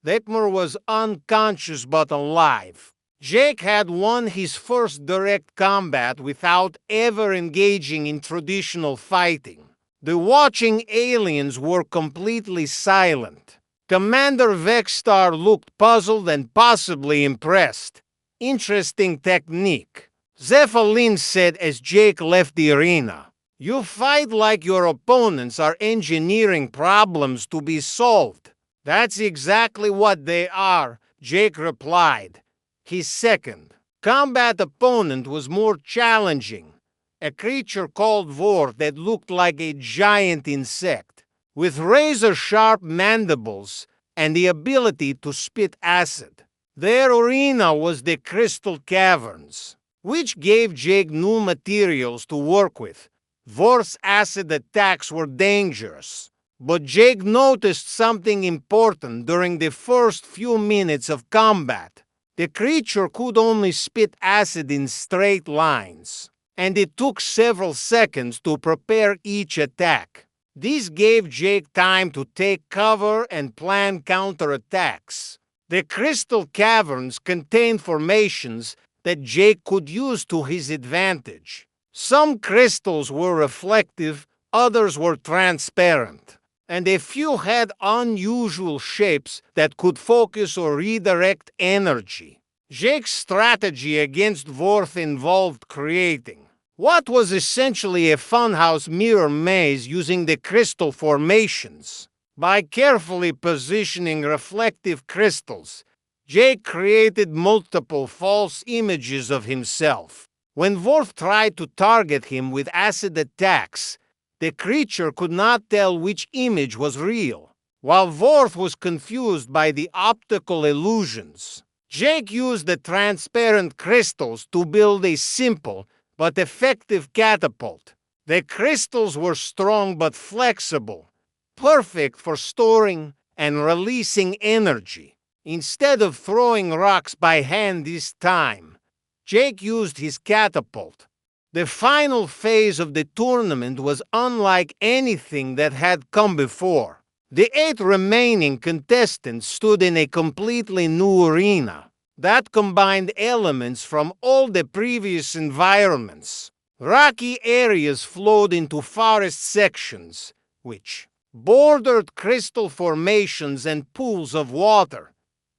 [SPEAKER 1] Dekmar was unconscious but alive. Jake had won his first direct combat without ever engaging in traditional fighting. The watching aliens were completely silent. Commander Vexstar looked puzzled and possibly impressed. Interesting technique, Zephalin said as Jake left the arena. You fight like your opponents are engineering problems to be solved. That's exactly what they are, Jake replied. His second combat opponent was more challenging. a creature called War that looked like a giant insect, with razor-sharp mandibles and the ability to spit acid. Their arena was the Crystal Caverns, which gave Jake new materials to work with. Vor's acid attacks were dangerous, but Jake noticed something important during the first few minutes of combat. The creature could only spit acid in straight lines, and it took several seconds to prepare each attack. This gave Jake time to take cover and plan counterattacks. The Crystal Caverns contained formations that Jake could use to his advantage. Some crystals were reflective, others were transparent, and a few had unusual shapes that could focus or redirect energy. Jake's strategy against Vorth involved creating what was essentially a funhouse mirror maze using the crystal formations. By carefully positioning reflective crystals, Jake created multiple false images of himself. When Vorth tried to target him with acid attacks, the creature could not tell which image was real, while Vorth was confused by the optical illusions. Jake used the transparent crystals to build a simple but effective catapult. The crystals were strong but flexible, perfect for storing and releasing energy. Instead of throwing rocks by hand this time, Jake used his catapult. The final phase of the tournament was unlike anything that had come before. The 8 remaining contestants stood in a completely new arena that combined elements from all the previous environments. Rocky areas flowed into forest sections, which bordered crystal formations and pools of water.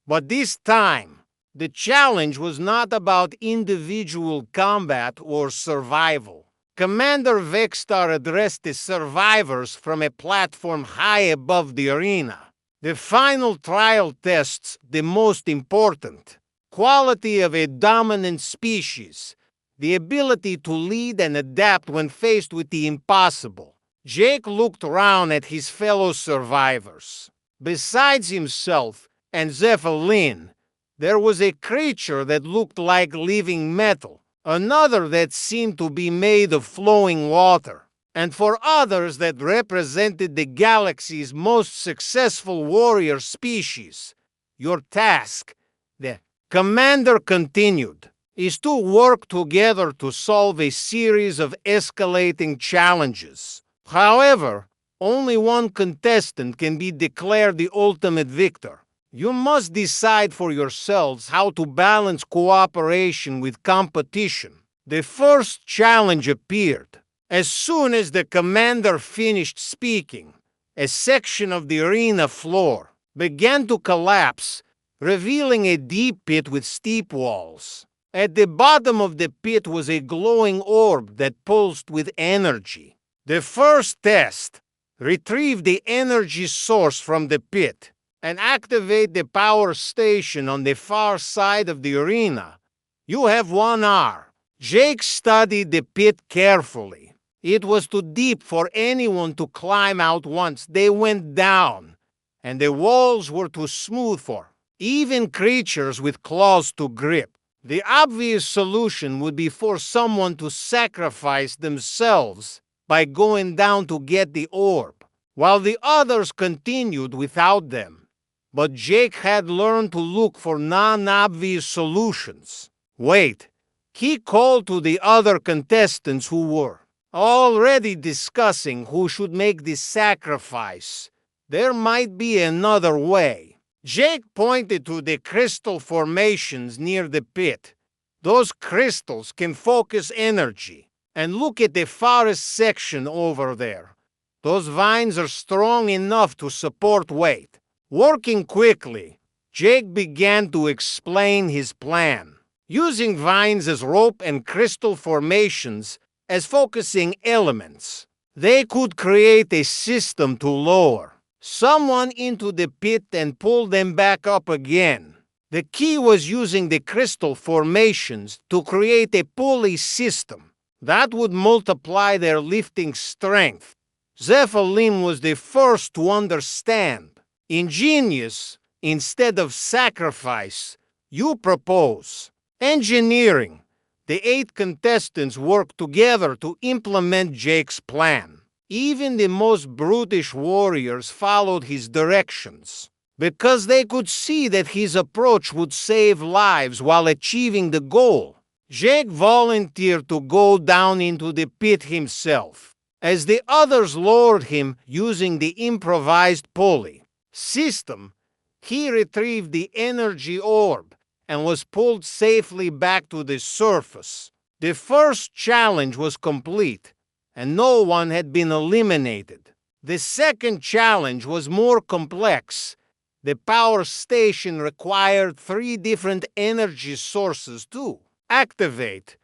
[SPEAKER 1] But this time, the challenge was not about individual combat or survival. Commander Vextar addressed the survivors from a platform high above the arena. The final trial tests the most important quality of a dominant species, the ability to lead and adapt when faced with the impossible. Jake looked around at his fellow survivors. Besides himself and Zephyrin, there was a creature that looked like living metal, another that seemed to be made of flowing water, and for others that represented the galaxy's most successful warrior species. Your task, the commander continued, is to work together to solve a series of escalating challenges. However, only one contestant can be declared the ultimate victor. You must decide for yourselves how to balance cooperation with competition. The first challenge appeared. As soon as the commander finished speaking, a section of the arena floor began to collapse, revealing a deep pit with steep walls. At the bottom of the pit was a glowing orb that pulsed with energy. The first test: retrieve the energy source from the pit and activate the power station on the far side of the arena. You have 1 hour. Jake studied the pit carefully. It was too deep for anyone to climb out once they went down, and the walls were too smooth for even creatures with claws to grip. The obvious solution would be for someone to sacrifice themselves by going down to get the orb, while the others continued without them. But Jake had learned to look for non-obvious solutions. Wait, he called to the other contestants who were already discussing who should make this sacrifice. There might be another way. Jake pointed to the crystal formations near the pit. Those crystals can focus energy. And look at the forest section over there. Those vines are strong enough to support weight. Working quickly, Jake began to explain his plan. Using vines as rope and crystal formations as focusing elements, they could create a system to lower someone into the pit and pull them back up again. The key was using the crystal formations to create a pulley system. That would multiply their lifting strength. Zeppelin was the first to understand. Ingenious, instead of sacrifice, you propose. Engineering. The 8 contestants worked together to implement Jake's plan. Even the most brutish warriors followed his directions, because they could see that his approach would save lives while achieving the goal. Jake volunteered to go down into the pit himself, as the others lowered him using the improvised pulley system. He retrieved the energy orb and was pulled safely back to the surface. The first challenge was complete, and no one had been eliminated. The second challenge was more complex. The power station required 3 different energy sources to activate,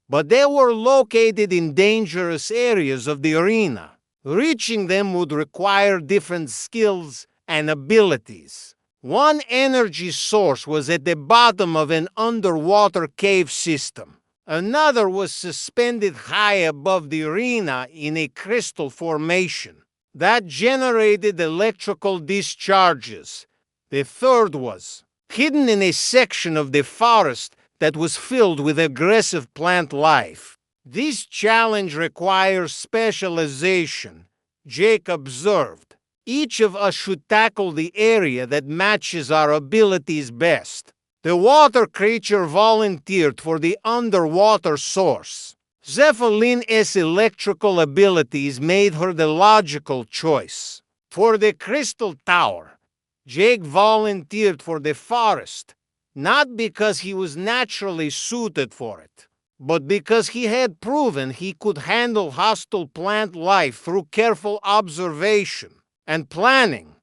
[SPEAKER 1] but they were located in dangerous areas of the arena. Reaching them would require different skills and abilities. One energy source was at the bottom of an underwater cave system. Another was suspended high above the arena in a crystal formation that generated electrical discharges. The third was hidden in a section of the forest that was filled with aggressive plant life. This challenge requires specialization, Jake observed. Each of us should tackle the area that matches our abilities best. The water creature volunteered for the underwater source. Zephelin's electrical abilities made her the logical choice. For the crystal tower, Jake volunteered for the forest, not because he was naturally suited for it, but because he had proven he could handle hostile plant life through careful observation and planning.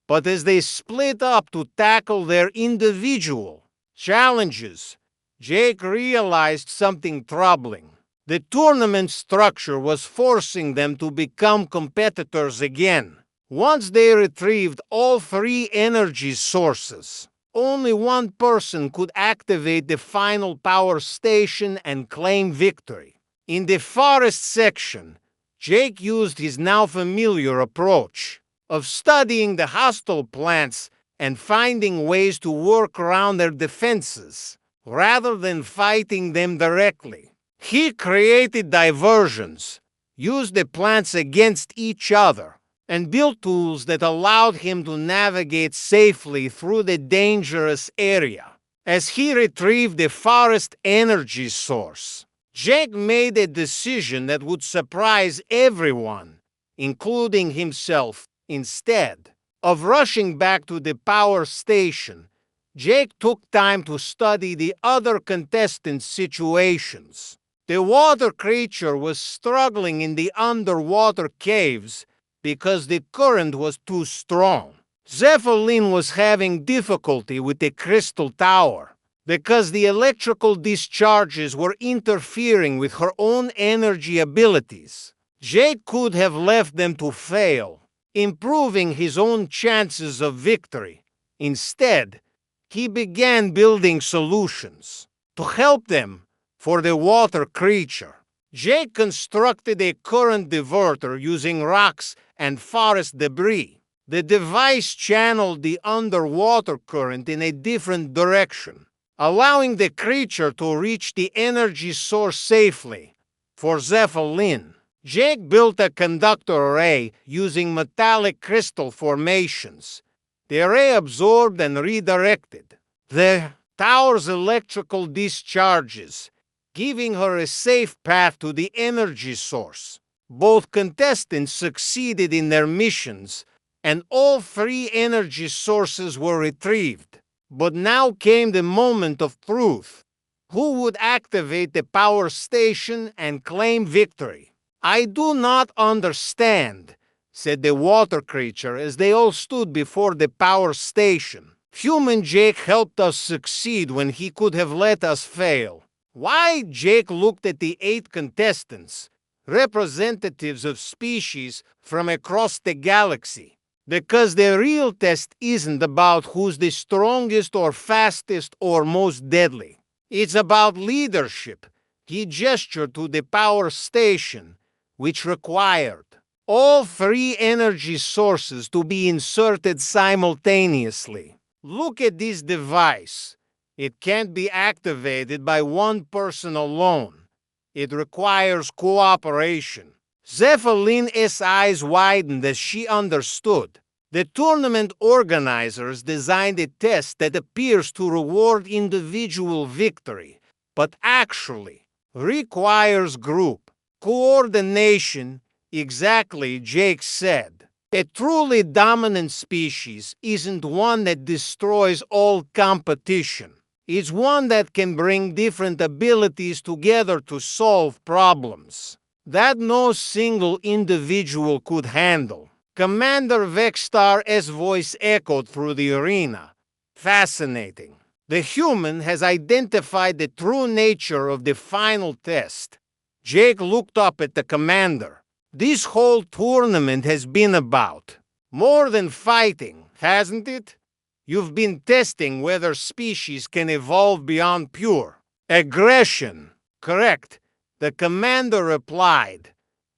[SPEAKER 1] But as they split up to tackle their individual challenges, Jake realized something troubling. The tournament structure was forcing them to become competitors again. Once they retrieved all 3 energy sources, only one person could activate the final power station and claim victory. In the forest section, Jake used his now familiar approach of studying the hostile plants and finding ways to work around their defenses, rather than fighting them directly. He created diversions, used the plants against each other, and built tools that allowed him to navigate safely through the dangerous area. As he retrieved the forest energy source, Jake made a decision that would surprise everyone, including himself. Instead of rushing back to the power station, Jake took time to study the other contestants' situations. The water creature was struggling in the underwater caves because the current was too strong. Zephyrin was having difficulty with the crystal tower because the electrical discharges were interfering with her own energy abilities. Jake could have left them to fail, improving his own chances of victory. Instead, he began building solutions to help them. For the water creature, Jake constructed a current diverter using rocks and forest debris. The device channeled the underwater current in a different direction, allowing the creature to reach the energy source safely. For Zephyrin, Jake built a conductor array using metallic crystal formations. The array absorbed and redirected the tower's electrical discharges, giving her a safe path to the energy source. Both contestants succeeded in their missions, and all 3 energy sources were retrieved. But now came the moment of truth. Who would activate the power station and claim victory? "I do not understand," said the water creature as they all stood before the power station. "Human Jake helped us succeed when he could have let us fail." Why? Jake looked at the 8 contestants, representatives of species from across the galaxy. Because the real test isn't about who's the strongest or fastest or most deadly. It's about leadership, He gestured to the power station, which required all three energy sources to be inserted simultaneously. Look at this device. It can't be activated by one person alone. It requires cooperation. Zephaline's eyes widened as she understood. The tournament organizers designed a test that appears to reward individual victory, but actually requires group coordination. Exactly, Jake said. A truly dominant species isn't one that destroys all competition. It's one that can bring different abilities together to solve problems that no single individual could handle. Commander Vextar's voice echoed through the arena. Fascinating. The human has identified the true nature of the final test. Jake looked up at the commander. This whole tournament has been about more than fighting, hasn't it? You've been testing whether species can evolve beyond pure aggression. Correct, the commander replied.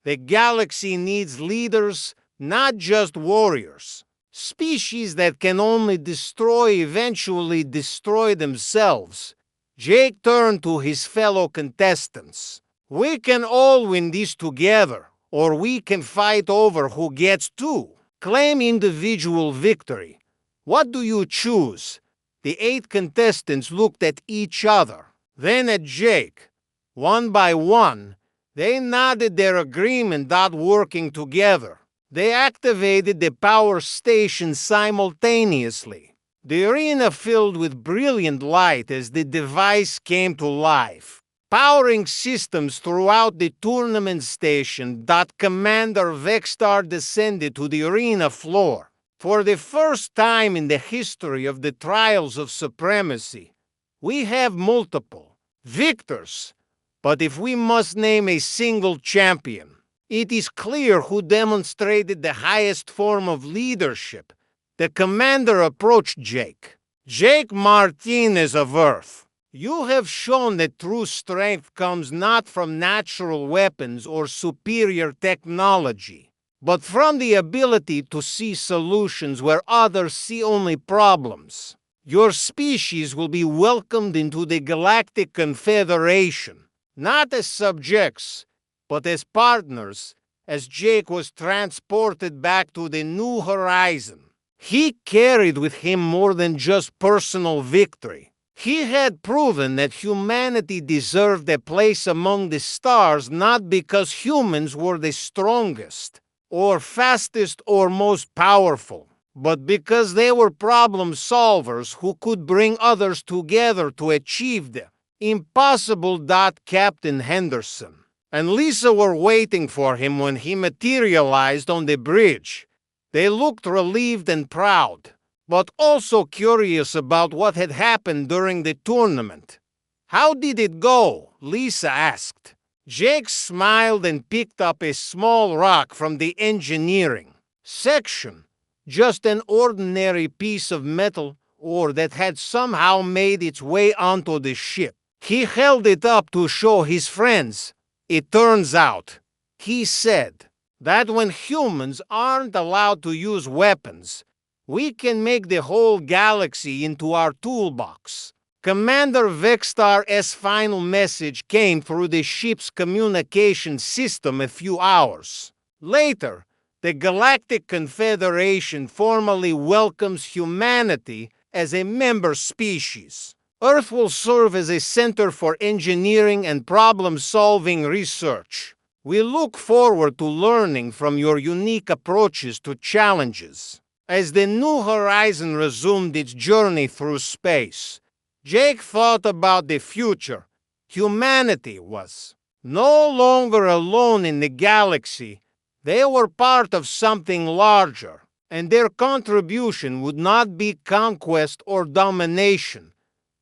[SPEAKER 1] The galaxy needs leaders, not just warriors. Species that can only destroy eventually destroy themselves. Jake turned to his fellow contestants. We can all win this together, or we can fight over who gets to claim individual victory. What do you choose? The 8 contestants looked at each other, then at Jake. One by one, they nodded their agreement that working together. They activated the power station simultaneously. The arena filled with brilliant light as the device came to life, powering systems throughout the tournament station. Commander Vextar descended to the arena floor. For the first time in the history of the Trials of Supremacy, we have multiple victors. But if we must name a single champion, it is clear who demonstrated the highest form of leadership. The commander approached Jake. Jake Martinez of Earth, you have shown that true strength comes not from natural weapons or superior technology, but from the ability to see solutions where others see only problems. Your species will be welcomed into the Galactic Confederation, not as subjects, but as partners. As Jake was transported back to the New Horizon, he carried with him more than just personal victory. He had proven that humanity deserved a place among the stars not because humans were the strongest, or fastest, or most powerful, but because they were problem solvers who could bring others together to achieve the impossible. Captain Henderson and Lisa were waiting for him when he materialized on the bridge. They looked relieved and proud, but also curious about what had happened during the tournament. How did it go? Lisa asked. Jake smiled and picked up a small rock from the engineering section, just an ordinary piece of metal ore that had somehow made its way onto the ship. He held it up to show his friends. It turns out, he said, that when humans aren't allowed to use weapons, we can make the whole galaxy into our toolbox. Commander Vextar's final message came through the ship's communication system a few hours later. The Galactic Confederation formally welcomes humanity as a member species. Earth will serve as a center for engineering and problem-solving research. We look forward to learning from your unique approaches to challenges. As the New Horizon resumed its journey through space, Jake thought about the future. Humanity was no longer alone in the galaxy. They were part of something larger, and their contribution would not be conquest or domination,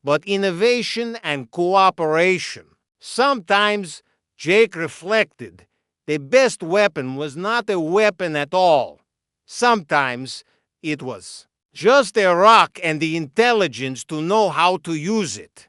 [SPEAKER 1] but innovation and cooperation. Sometimes, Jake reflected, the best weapon was not a weapon at all. Sometimes it was just a rock and the intelligence to know how to use it.